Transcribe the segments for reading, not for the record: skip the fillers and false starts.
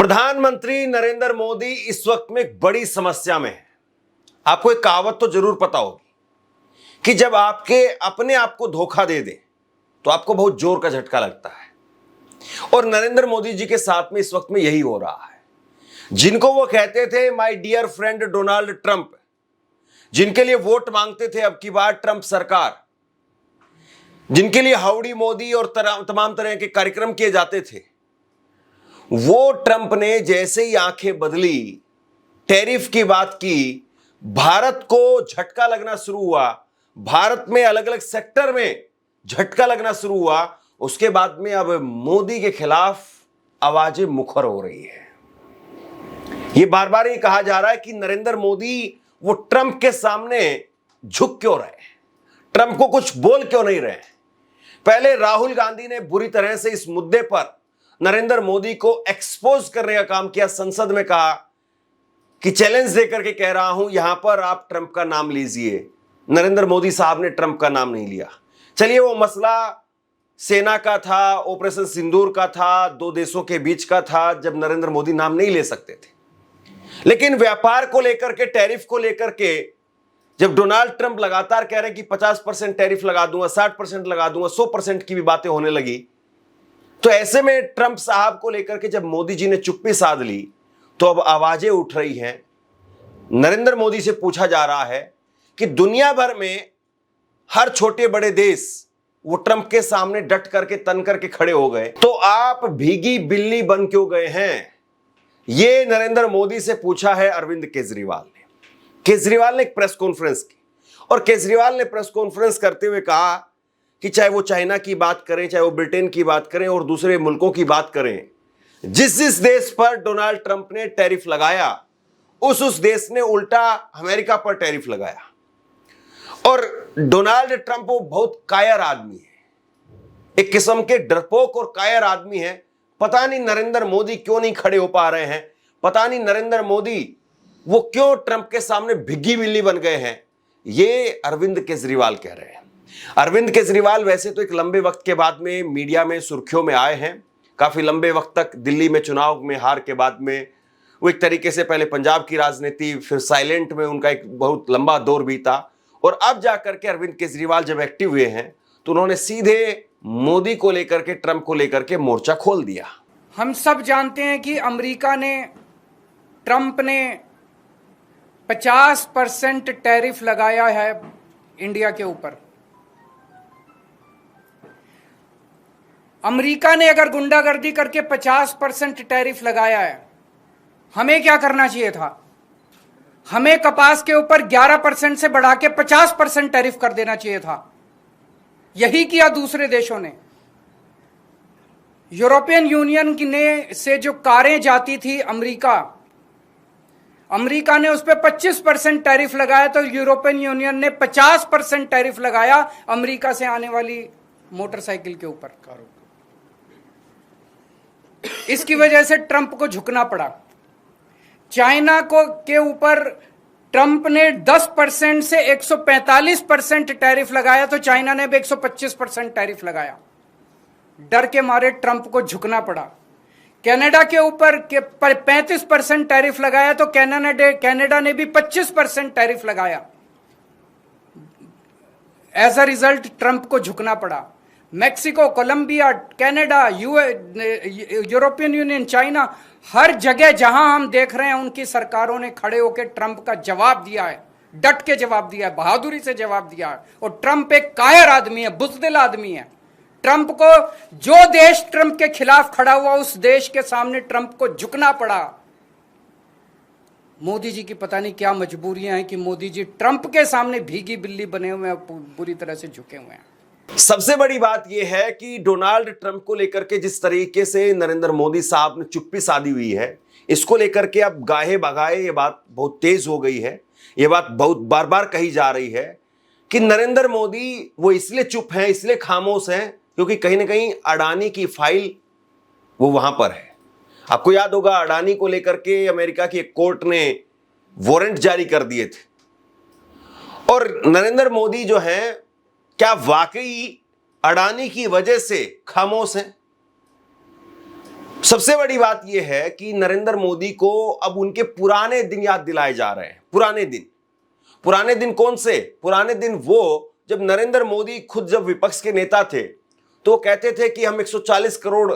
प्रधानमंत्री नरेंद्र मोदी इस वक्त में एक बड़ी समस्या में है। आपको एक कहावत तो जरूर पता होगी कि जब आपके अपने आप को धोखा दे दे तो आपको बहुत जोर का झटका लगता है। और नरेंद्र मोदी जी के साथ में इस वक्त में यही हो रहा है। जिनको वो कहते थे my dear friend Donald Trump, जिनके लिए वोट मांगते थे अब की बार ट्रंप सरकार, जिनके लिए हाउडी मोदी और तमाम तरह के कार्यक्रम किए जाते थे, वो ट्रंप ने जैसे ही आंखें बदली, टैरिफ की बात की, भारत को झटका लगना शुरू हुआ, भारत में अलग अलग सेक्टर में झटका लगना शुरू हुआ, उसके बाद में अब मोदी के खिलाफ आवाजें मुखर हो रही है। ये बार बार ये कहा जा रहा है कि नरेंद्र मोदी वो ट्रंप के सामने झुक क्यों रहे, ट्रंप को कुछ बोल क्यों नहीं रहे। पहले राहुल गांधी ने बुरी तरह से इस मुद्दे पर नरेंद्र मोदी को एक्सपोज करने का काम किया। संसद में कहा कि चैलेंज देकर के कह रहा हूं, यहां पर आप ट्रंप का नाम लीजिए। नरेंद्र मोदी साहब ने ट्रंप का नाम नहीं लिया। चलिए, वो मसला सेना का था, ऑपरेशन सिंदूर का था, दो देशों के बीच का था, जब नरेंद्र मोदी नाम नहीं ले सकते थे। लेकिन व्यापार को लेकर के, टैरिफ को लेकर के, जब डोनाल्ड ट्रंप लगातार कह रहे कि 50% टैरिफ लगा दूंगा, 60% लगा दूंगा, 100% की भी बातें होने लगी, तो ऐसे में ट्रंप साहब को लेकर के जब मोदी जी ने चुप्पी साध ली तो अब आवाजें उठ रही हैं। नरेंद्र मोदी से पूछा जा रहा है कि दुनिया भर में हर छोटे बड़े देश वो ट्रंप के सामने डट करके तन करके खड़े हो गए, तो आप भीगी बिल्ली बन क्यों गए हैं? ये नरेंद्र मोदी से पूछा है अरविंद केजरीवाल ने। केजरीवाल ने एक प्रेस कॉन्फ्रेंस की और केजरीवाल ने प्रेस कॉन्फ्रेंस करते हुए कहा कि चाहे वो चाइना की बात करें, चाहे वो ब्रिटेन की बात करें और दूसरे मुल्कों की बात करें, जिस जिस देश पर डोनाल्ड ट्रंप ने टैरिफ लगाया उस देश ने उल्टा अमेरिका पर टैरिफ लगाया। और डोनाल्ड ट्रंप वो बहुत कायर आदमी है, एक किस्म के डरपोक और कायर आदमी है। पता नहीं नरेंद्र मोदी क्यों नहीं खड़े हो पा रहे हैं, पता नहीं नरेंद्र मोदी वो क्यों ट्रंप के सामने भिग्गी बिल्ली बन गए हैं। ये अरविंद केजरीवाल कह रहे हैं। अरविंद केजरीवाल वैसे तो एक लंबे वक्त के बाद में मीडिया में सुर्खियों में आए हैं। काफी लंबे वक्त तक दिल्ली में चुनाव में हार के बाद में वो एक तरीके से पहले पंजाब की राजनीति, फिर साइलेंट में उनका एक बहुत लंबा दौर बीता, और अब जाकर के अरविंद केजरीवाल जब एक्टिव हुए हैं तो उन्होंने सीधे मोदी को लेकर के, ट्रंप को लेकर के मोर्चा खोल दिया। हम सब जानते हैं कि अमेरिका ने, ट्रंप ने 50% टैरिफ लगाया है इंडिया के ऊपर। अमेरिका ने अगर गुंडागर्दी करके 50% टैरिफ लगाया है, हमें क्या करना चाहिए था? हमें कपास के ऊपर 11% से बढ़ा के 50% टैरिफ कर देना चाहिए था। यही किया दूसरे देशों ने। यूरोपियन यूनियन ने से जो कारें जाती थी अमेरिका ने उस पर 25% टैरिफ लगाया, तो यूरोपियन यूनियन ने 50% टैरिफ लगाया अमेरिका से आने वाली मोटरसाइकिल के ऊपर। इसकी वजह से ट्रंप को झुकना पड़ा। चाइना को के ऊपर ट्रंप ने 10% से 145% टैरिफ लगाया, तो चाइना ने भी 125% टैरिफ लगाया। डर के मारे ट्रंप को झुकना पड़ा। कनाडा के ऊपर 35% टैरिफ लगाया, तो कनाडा ने भी 25% टैरिफ लगाया। एज अ रिजल्ट ट्रंप को झुकना पड़ा। Mexico, Colombia, Canada, European Union, China, हर जगह जहां हम देख रहे हैं उनकी सरकारों ने खड़े होकर ट्रंप का जवाब दिया है, डट के जवाब दिया है, बहादुरी से जवाब दिया है। और ट्रंप एक कायर आदमी है, बुज़दिल आदमी है। ट्रंप को, जो देश ट्रंप के खिलाफ खड़ा हुआ उस देश के सामने ट्रंप को झुकना पड़ा। मोदी जी की पता नहीं क्या मजबूरियां हैं कि मोदी जी ट्रंप के सामने भीगी बिल्ली बने हुए हैं, बुरी तरह से झुके हुए हैं। सबसे बड़ी बात यह है कि डोनाल्ड ट्रंप को लेकर के जिस तरीके से नरेंद्र मोदी साहब ने चुप्पी साधी हुई है, इसको लेकर के अब गाहे बगाए ये बात बहुत तेज हो गई है। ये बात बहुत बार बार कही जा रही है कि नरेंद्र मोदी वो इसलिए चुप हैं, इसलिए खामोश हैं क्योंकि कहीं ना कहीं अडानी की फाइल वो वहां पर है। आपको याद होगा अडानी को लेकर के अमेरिका की एक कोर्ट ने वारंट जारी कर दिए थे, और नरेंद्र मोदी जो हैं, क्या वाकई अडानी की वजह से खामोश हैं? सबसे बड़ी बात यह है कि नरेंद्र मोदी को अब उनके पुराने दिन याद दिलाए जा रहे हैं। पुराने दिन कौन से? पुराने दिन वो जब नरेंद्र मोदी खुद जब विपक्ष के नेता थे तो कहते थे कि हम 140 करोड़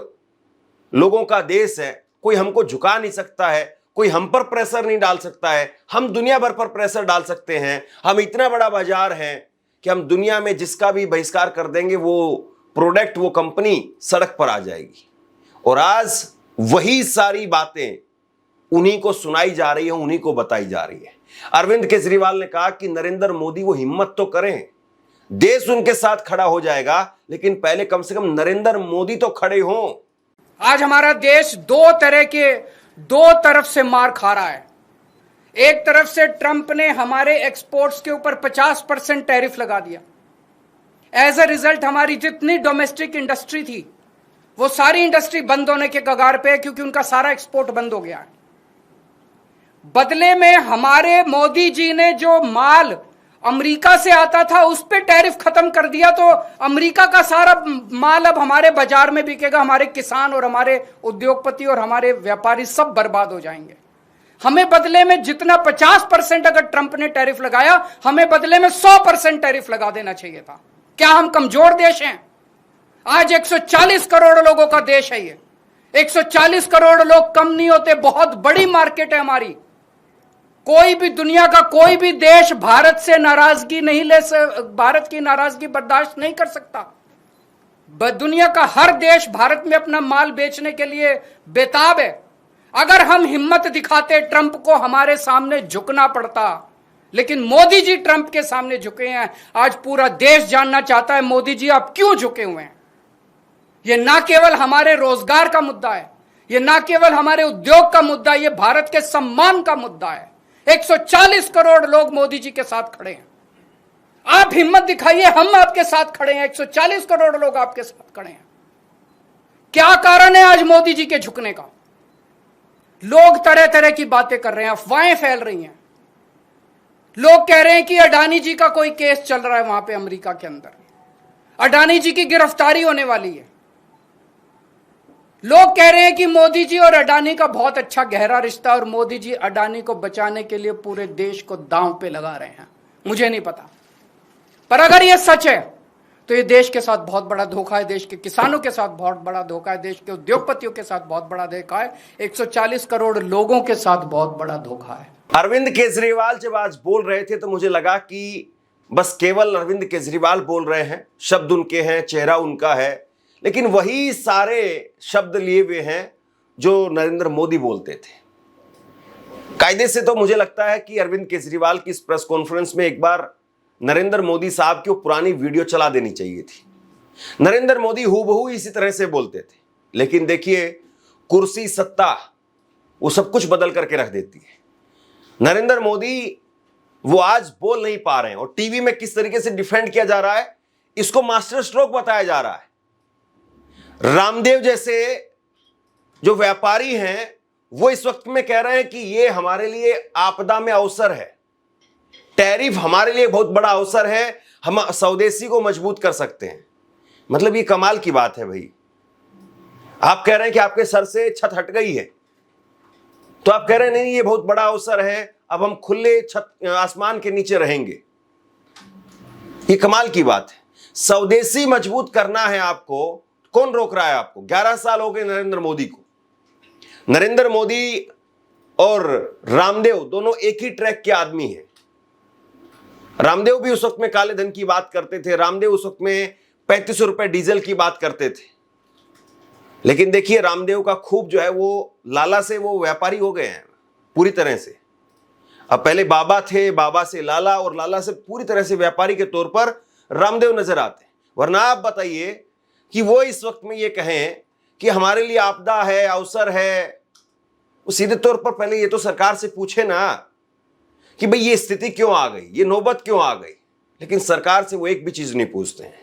लोगों का देश है, कोई हमको झुका नहीं सकता है, कोई हम पर प्रेशर नहीं डाल सकता है, हम दुनिया भर पर प्रेशर डाल सकते हैं, हम इतना बड़ा बाजार है कि हम दुनिया में जिसका भी बहिष्कार कर देंगे वो प्रोडक्ट, वो कंपनी सड़क पर आ जाएगी। और आज वही सारी बातें उन्हीं को सुनाई जा रही है, उन्हीं को बताई जा रही है। अरविंद केजरीवाल ने कहा कि नरेंद्र मोदी वो हिम्मत तो करें, देश उनके साथ खड़ा हो जाएगा, लेकिन पहले कम से कम नरेंद्र मोदी तो खड़े हों। आज हमारा देश दो तरफ से मार खा रहा है। एक तरफ से ट्रंप ने हमारे एक्सपोर्ट्स के ऊपर 50% टैरिफ लगा दिया। एज अ रिजल्ट हमारी जितनी डोमेस्टिक इंडस्ट्री थी वो सारी इंडस्ट्री बंद होने के कगार पे है, क्योंकि उनका सारा एक्सपोर्ट बंद हो गया है। बदले में हमारे मोदी जी ने जो माल अमेरिका से आता था उस पे टैरिफ खत्म कर दिया, तो अमेरिका का सारा माल अब हमारे बाजार में बिकेगा। हमारे किसान और हमारे उद्योगपति और हमारे व्यापारी सब बर्बाद हो जाएंगे। हमें बदले में जितना 50% अगर ट्रंप ने टैरिफ लगाया, हमें बदले में 100% टैरिफ लगा देना चाहिए था। क्या हम कमजोर देश हैं? आज 140 करोड़ लोगों का देश है ये। 140 करोड़ लोग कम नहीं होते, बहुत बड़ी मार्केट है हमारी। कोई भी दुनिया का कोई भी देश भारत से नाराजगी नहीं भारत की नाराजगी बर्दाश्त नहीं कर सकता। दुनिया का हर देश भारत में अपना माल बेचने के लिए बेताब है। अगर हम हिम्मत दिखाते, ट्रंप को हमारे सामने झुकना पड़ता, लेकिन मोदी जी ट्रंप के सामने झुके हैं। आज पूरा देश जानना चाहता है मोदी जी आप क्यों झुके हुए हैं। यह ना केवल हमारे रोजगार का मुद्दा है, यह ना केवल हमारे उद्योग का मुद्दा है, यह भारत के सम्मान का मुद्दा है। 140 करोड़ लोग मोदी जी के साथ खड़े हैं। आप हिम्मत दिखाइए, हम आपके साथ खड़े हैं। 140 करोड़ लोग आपके साथ खड़े हैं। क्या कारण है आज मोदी जी के झुकने का? लोग तरह तरह की बातें कर रहे हैं, अफवाहें फैल रही हैं। लोग कह रहे हैं कि अडानी जी का कोई केस चल रहा है वहां पे अमेरिका के अंदर, अडानी जी की गिरफ्तारी होने वाली है। लोग कह रहे हैं कि मोदी जी और अडानी का बहुत अच्छा गहरा रिश्ता और मोदी जी अडानी को बचाने के लिए पूरे देश को दांव पे लगा रहे हैं। मुझे नहीं पता, पर अगर यह सच है तो ये देश के साथ बहुत बड़ा धोखा है, देश के किसानों के साथ बहुत बड़ा धोखा है, देश के उद्योगपतियों के साथ बहुत बड़ा धोखा है, 140 करोड़ लोगों के साथ बहुत बड़ा धोखा है। अरविंद केजरीवाल जब आज बोल रहे थे तो मुझे लगा कि बस केवल अरविंद केजरीवाल बोल रहे हैं, शब्द उनके हैं, चेहरा उनका है, लेकिन वही सारे शब्द लिए हुए हैं जो नरेंद्र मोदी बोलते थे। कायदे से तो मुझे लगता है कि अरविंद केजरीवाल की इस प्रेस कॉन्फ्रेंस में एक बार नरेंद्र मोदी साहब की पुरानी वीडियो चला देनी चाहिए थी। नरेंद्र मोदी हूबहू इसी तरह से बोलते थे, लेकिन देखिए कुर्सी, सत्ता वो सब कुछ बदल करके रख देती है। नरेंद्र मोदी वो आज बोल नहीं पा रहे हैं और टीवी में किस तरीके से डिफेंड किया जा रहा है, इसको मास्टर स्ट्रोक बताया जा रहा है। रामदेव जैसे जो व्यापारी हैं वो इस वक्त में कह रहे हैं कि ये हमारे लिए आपदा में अवसर है, टैरिफ हमारे लिए बहुत बड़ा अवसर है, हम स्वदेशी को मजबूत कर सकते हैं। मतलब ये कमाल की बात है भाई। आप कह रहे हैं कि आपके सर से छत हट गई है, तो आप कह रहे हैं नहीं ये बहुत बड़ा अवसर है, अब हम खुले छत आसमान के नीचे रहेंगे। ये कमाल की बात है। स्वदेशी मजबूत करना है आपको, कौन रोक रहा है आपको? 11 साल हो गए नरेंद्र मोदी को। नरेंद्र मोदी और रामदेव दोनों एक ही ट्रैक के आदमी हैं। रामदेव भी उस वक्त में काले धन की बात करते थे, रामदेव उस वक्त में 35 रुपए डीजल की बात करते थे, लेकिन देखिए रामदेव का खूब जो है वो लाला से वो व्यापारी हो गए हैं पूरी तरह से। अब पहले बाबा थे, बाबा से लाला और लाला से पूरी तरह से व्यापारी के तौर पर रामदेव नजर आते हैं। वरना आप बताइए कि वो इस वक्त में ये कहें कि हमारे लिए आपदा है, अवसर है, वो सीधे तौर पर पहले ये तो सरकार से पूछे ना कि भाई ये स्थिति क्यों आ गई, ये नौबत क्यों आ गई। लेकिन सरकार से वो एक भी चीज नहीं पूछते हैं,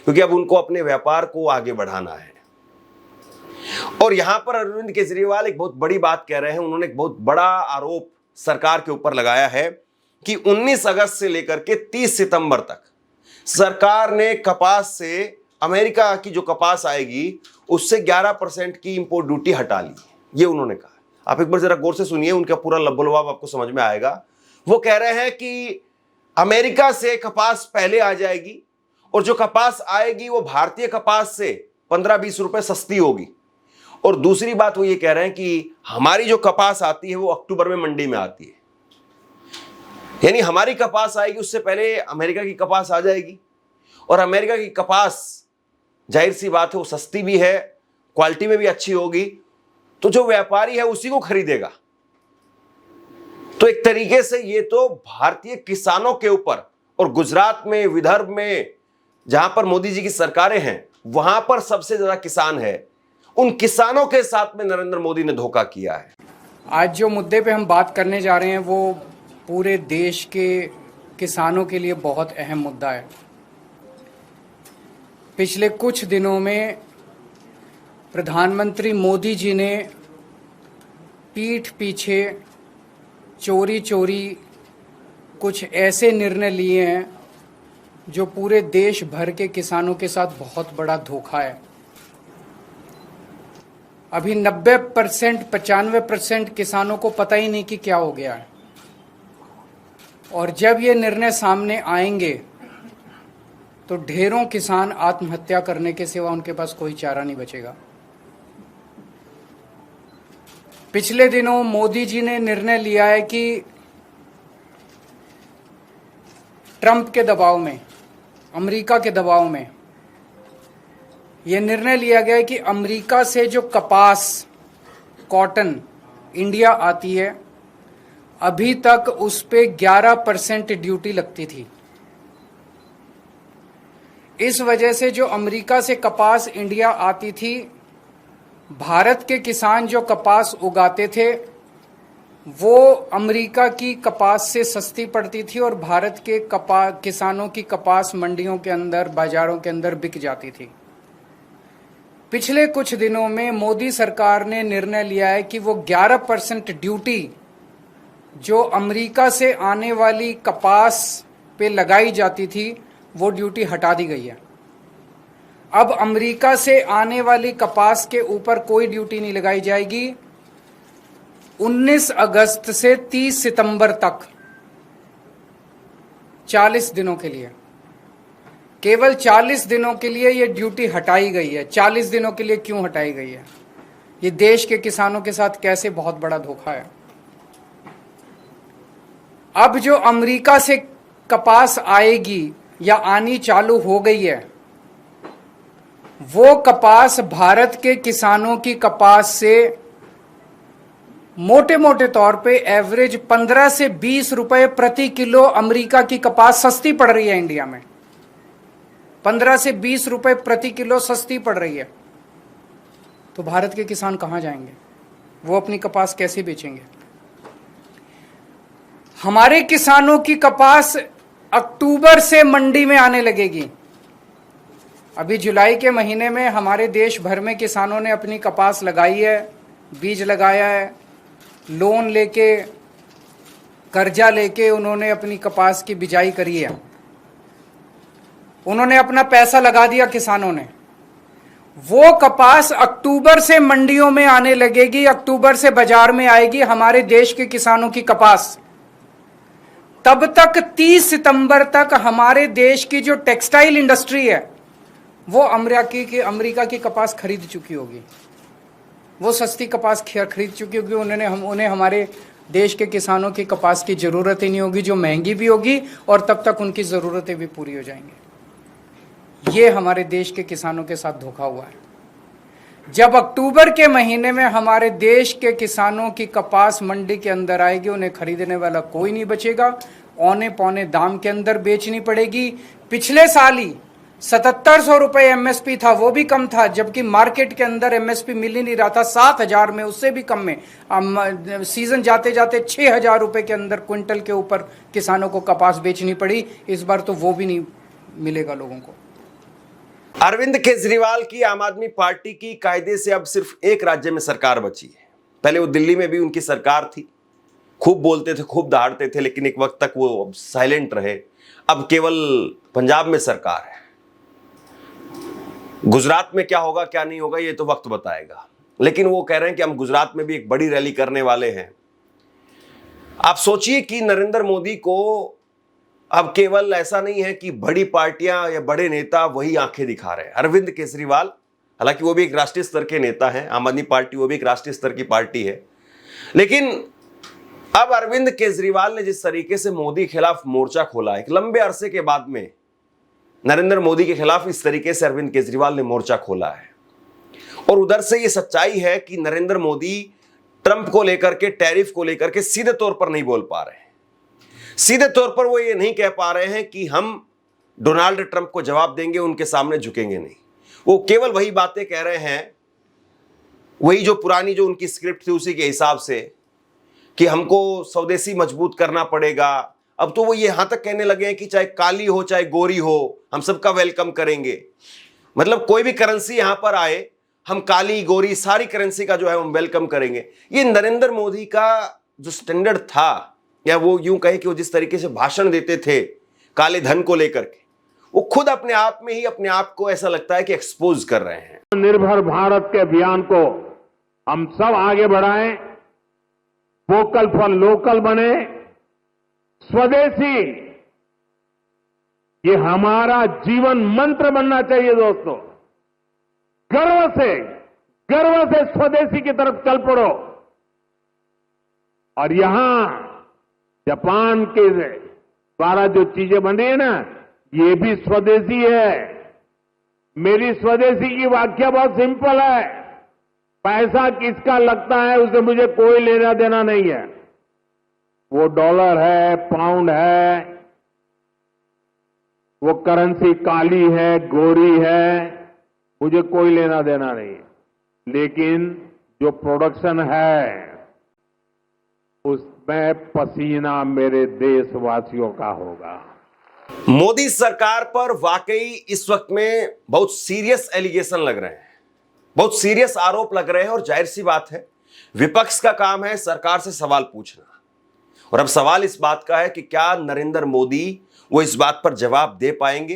क्योंकि अब उनको अपने व्यापार को आगे बढ़ाना है। और यहां पर अरविंद केजरीवाल एक बहुत बड़ी बात कह रहे हैं। उन्होंने एक बहुत बड़ा आरोप सरकार के ऊपर लगाया है कि 19 अगस्त से लेकर के 30 सितंबर तक सरकार ने कपास से अमेरिका की जो कपास आएगी उससे 11% की इंपोर्ट ड्यूटी हटा ली, ये उन्होंने कहा। आप एक बार जरा गौर से सुनिए, उनका पूरा लबोलबाब आपको समझ में आएगा। वो कह रहे हैं कि अमेरिका से कपास पहले आ जाएगी और जो कपास आएगी वो भारतीय कपास से 15-20 रुपए सस्ती होगी। और दूसरी बात वो ये कह रहे हैं कि हमारी जो कपास आती है वो अक्टूबर में मंडी में आती है, यानी हमारी कपास आएगी उससे पहले अमेरिका की कपास आ जाएगी। और अमेरिका की कपास जाहिर सी बात है वो सस्ती भी है, क्वालिटी में भी अच्छी होगी, तो जो व्यापारी है उसी को खरीदेगा। तो एक तरीके से ये तो भारतीय किसानों के ऊपर, और गुजरात में, विदर्भ में जहां पर मोदी जी की सरकारें हैं वहां पर सबसे ज्यादा किसान है, उन किसानों के साथ में नरेंद्र मोदी ने धोखा किया है। आज जो मुद्दे पे हम बात करने जा रहे हैं वो पूरे देश के किसानों के लिए बहुत अहम मुद्दा है। पिछले कुछ दिनों में प्रधानमंत्री मोदी जी ने पीठ पीछे चोरी चोरी कुछ ऐसे निर्णय लिए हैं जो पूरे देश भर के किसानों के साथ बहुत बड़ा धोखा है। अभी 90% 95% किसानों को पता ही नहीं कि क्या हो गया है, और जब ये निर्णय सामने आएंगे तो ढेरों किसान आत्महत्या करने के सिवा उनके पास कोई चारा नहीं बचेगा। पिछले दिनों मोदी जी ने निर्णय लिया है कि ट्रंप के दबाव में, अमेरिका के दबाव में यह निर्णय लिया गया है कि अमेरिका से जो कपास, कॉटन इंडिया आती है, अभी तक उस पे 11% ड्यूटी लगती थी। इस वजह से जो अमेरिका से कपास इंडिया आती थी, भारत के किसान जो कपास उगाते थे वो अमेरिका की कपास से सस्ती पड़ती थी और भारत के किसानों की कपास मंडियों के अंदर, बाजारों के अंदर बिक जाती थी। पिछले कुछ दिनों में मोदी सरकार ने निर्णय लिया है कि वो 11% ड्यूटी जो अमेरिका से आने वाली कपास पे लगाई जाती थी वो ड्यूटी हटा दी गई है। अब अमेरिका से आने वाली कपास के ऊपर कोई ड्यूटी नहीं लगाई जाएगी। 19 अगस्त से 30 सितंबर तक 40 दिनों के लिए, केवल 40 दिनों के लिए ये ड्यूटी हटाई गई है। 40 दिनों के लिए क्यों हटाई गई है? ये देश के किसानों के साथ कैसे बहुत बड़ा धोखा है। अब जो अमेरिका से कपास आएगी या आनी चालू हो गई है, वो कपास भारत के किसानों की कपास से मोटे मोटे तौर पे एवरेज 15 से 20 रुपए प्रति किलो अमेरिका की कपास सस्ती पड़ रही है इंडिया में। 15 से 20 रुपए प्रति किलो सस्ती पड़ रही है। तो भारत के किसान कहां जाएंगे? वो अपनी कपास कैसे बेचेंगे? हमारे किसानों की कपास अक्टूबर से मंडी में आने लगेगी। अभी जुलाई के महीने में हमारे देश भर में किसानों ने अपनी कपास लगाई है, बीज लगाया है, लोन लेके, कर्जा लेके उन्होंने अपनी कपास की बिजाई करी है। उन्होंने अपना पैसा लगा दिया किसानों ने। वो कपास अक्टूबर से मंडियों में आने लगेगी, अक्टूबर से बाजार में आएगी हमारे देश के किसानों की कपास। तब तक 30 सितंबर तक हमारे देश की जो टेक्सटाइल इंडस्ट्री है वो अमेरिका की कपास खरीद चुकी होगी। वो सस्ती कपास खरीद चुकी होगी। उन्हें हमारे देश के किसानों की कपास की ज़रूरत ही नहीं होगी, जो महंगी भी होगी, और तब तक उनकी ज़रूरतें भी पूरी हो जाएंगी। ये हमारे देश के किसानों के साथ धोखा हुआ है। जब अक्टूबर के महीने में हमारे देश के किसानों की कपास मंडी के अंदर आएगी, उन्हें खरीदने वाला कोई नहीं बचेगा, औने पौने दाम के अंदर बेचनी पड़ेगी। पिछले साल ही 7700 रुपये एमएसपी था, वो भी कम था, जबकि मार्केट के अंदर एमएसपी मिल ही नहीं रहा था। 7000 में, उससे भी कम में सीजन जाते जाते 6000 रुपये के अंदर क्विंटल के ऊपर किसानों को कपास बेचनी पड़ी। इस बार तो वो भी नहीं मिलेगा लोगों को। अरविंद केजरीवाल की आम आदमी पार्टी की कायदे से अब सिर्फ एक राज्य में सरकार बची है। पहले वो दिल्ली में भी उनकी सरकार थी, खूब बोलते थे, खूब दहाड़ते थे, लेकिन एक वक्त तक वो साइलेंट रहे। अब केवल पंजाब में सरकार है। गुजरात में क्या होगा क्या नहीं होगा ये तो वक्त बताएगा, लेकिन वो कह रहे हैं कि हम गुजरात में भी एक बड़ी रैली करने वाले हैं। आप सोचिए कि नरेंद्र मोदी को अब केवल ऐसा नहीं है कि बड़ी पार्टियां या बड़े नेता वही आंखें दिखा रहे हैं। अरविंद केजरीवाल, हालांकि वो भी एक राष्ट्रीय स्तर के नेता हैं, आम आदमी पार्टी वो भी एक राष्ट्रीय स्तर की पार्टी है, लेकिन अब अरविंद केजरीवाल ने जिस तरीके से मोदी के खिलाफ मोर्चा खोला, एक लंबे अरसे के बाद में नरेंद्र मोदी के खिलाफ इस तरीके से अरविंद केजरीवाल ने मोर्चा खोला है। और उधर से ये सच्चाई है कि नरेंद्र मोदी ट्रंप को लेकर के, टैरिफ को लेकर के सीधे तौर पर नहीं बोल पा रहे हैं। सीधे तौर पर वो ये नहीं कह पा रहे हैं कि हम डोनाल्ड ट्रंप को जवाब देंगे, उनके सामने झुकेंगे नहीं। वो केवल वही बातें कह रहे हैं, वही जो पुरानी जो उनकी स्क्रिप्ट थी उसी के हिसाब से, कि हमको स्वदेशी मजबूत करना पड़ेगा। अब तो वो ये यहां तक कहने लगे हैं कि चाहे काली हो चाहे गोरी हो, हम सबका वेलकम करेंगे। मतलब कोई भी करेंसी यहां पर आए, हम काली गोरी सारी करेंसी का जो है हम वेलकम करेंगे। ये नरेंद्र मोदी का जो स्टैंडर्ड था, या वो यूं कहे कि वो जिस तरीके से भाषण देते थे काले धन को लेकर के, वो खुद अपने आप में ही अपने आप को ऐसा लगता है कि एक्सपोज कर रहे हैं। निर्भर भारत के अभियान को हम सब आगे बढ़ाएं, वोकल फॉर लोकल बने, स्वदेशी ये हमारा जीवन मंत्र बनना चाहिए दोस्तों। गर्व से स्वदेशी की तरफ चल पड़ो। और यहां जापान के द्वारा जो चीजें बन रही है ना, ये भी स्वदेशी है। मेरी स्वदेशी की व्याख्या बहुत सिंपल है, पैसा किसका लगता है उससे मुझे कोई लेना देना नहीं है। वो डॉलर है, पाउंड है, वो करेंसी काली है, गोरी है, मुझे कोई लेना देना नहीं है। लेकिन जो प्रोडक्शन है उसमें पसीना मेरे देशवासियों का होगा। मोदी सरकार पर वाकई इस वक्त में बहुत सीरियस एलिगेशन लग रहे हैं, बहुत सीरियस आरोप लग रहे हैं। और जाहिर सी बात है, विपक्ष का काम है सरकार से सवाल पूछना। और अब सवाल इस बात का है कि क्या नरेंद्र मोदी वो इस बात पर जवाब दे पाएंगे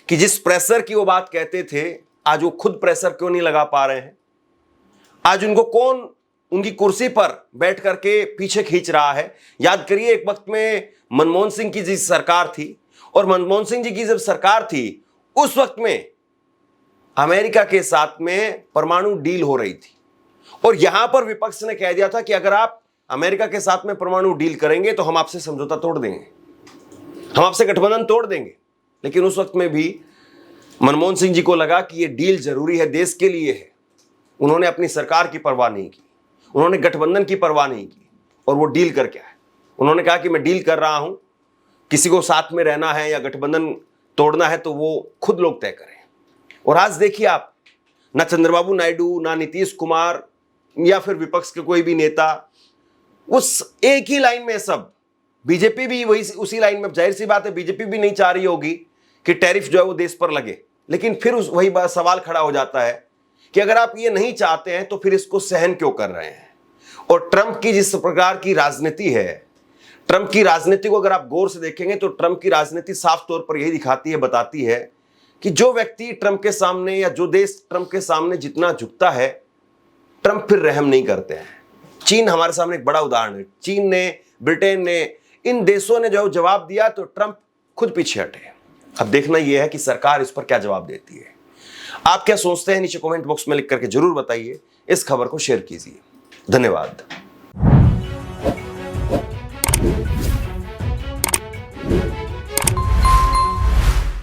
कि जिस प्रेशर की वो बात कहते थे, आज वो खुद प्रेशर क्यों नहीं लगा पा रहे हैं। आज उनको कौन उनकी कुर्सी पर बैठ करके पीछे खींच रहा है। याद करिए, एक वक्त में मनमोहन सिंह की जिस सरकार थी, और मनमोहन सिंह जी की जब सरकार थी उस वक्त में अमेरिका के साथ में परमाणु डील हो रही थी। और यहां पर विपक्ष ने कह दिया था कि अगर आप अमेरिका के साथ में परमाणु डील करेंगे तो हम आपसे समझौता तोड़ देंगे, हम आपसे गठबंधन तोड़ देंगे। लेकिन उस वक्त में भी मनमोहन सिंह जी को लगा कि यह डील जरूरी है, देश के लिए है। उन्होंने अपनी सरकार की परवाह नहीं की, उन्होंने गठबंधन की परवाह नहीं की, और वो डील करके आए। उन्होंने कहा कि मैं डील कर रहा हूं, किसी को साथ में रहना है या गठबंधन तोड़ना है तो वो खुद लोग तय करें। और आज देखिए आप, ना चंद्रबाबू नायडू, ना नीतीश कुमार या फिर विपक्ष के कोई भी नेता उस एक ही लाइन में, सब बीजेपी भी वही उसी लाइन में। जाहिर सी बात है, बीजेपी भी नहीं चाह रही होगी कि टैरिफ जो है वो देश पर लगे। लेकिन फिर वही सवाल खड़ा हो जाता है कि अगर आप ये नहीं चाहते हैं तो फिर इसको सहन क्यों कर रहे हैं। और ट्रंप की जिस प्रकार की राजनीति है, ट्रंप की राजनीति को अगर आप गौर से देखेंगे तो ट्रंप की राजनीति साफ तौर पर यही दिखाती है, बताती है कि जो व्यक्ति ट्रंप के सामने या जो देश ट्रंप के सामने जितना झुकता है, ट्रंप फिर रहम नहीं करते हैं। चीन हमारे सामने एक बड़ा उदाहरण है। चीन ने, ब्रिटेन ने, इन देशों ने जो जवाब दिया तो ट्रंप खुद पीछे हटे। अब देखना यह है कि सरकार इस पर क्या जवाब देती है। आप क्या सोचते हैं, नीचे कमेंट बॉक्स में लिख करके जरूर बताइए। इस खबर को शेयर कीजिए। धन्यवाद।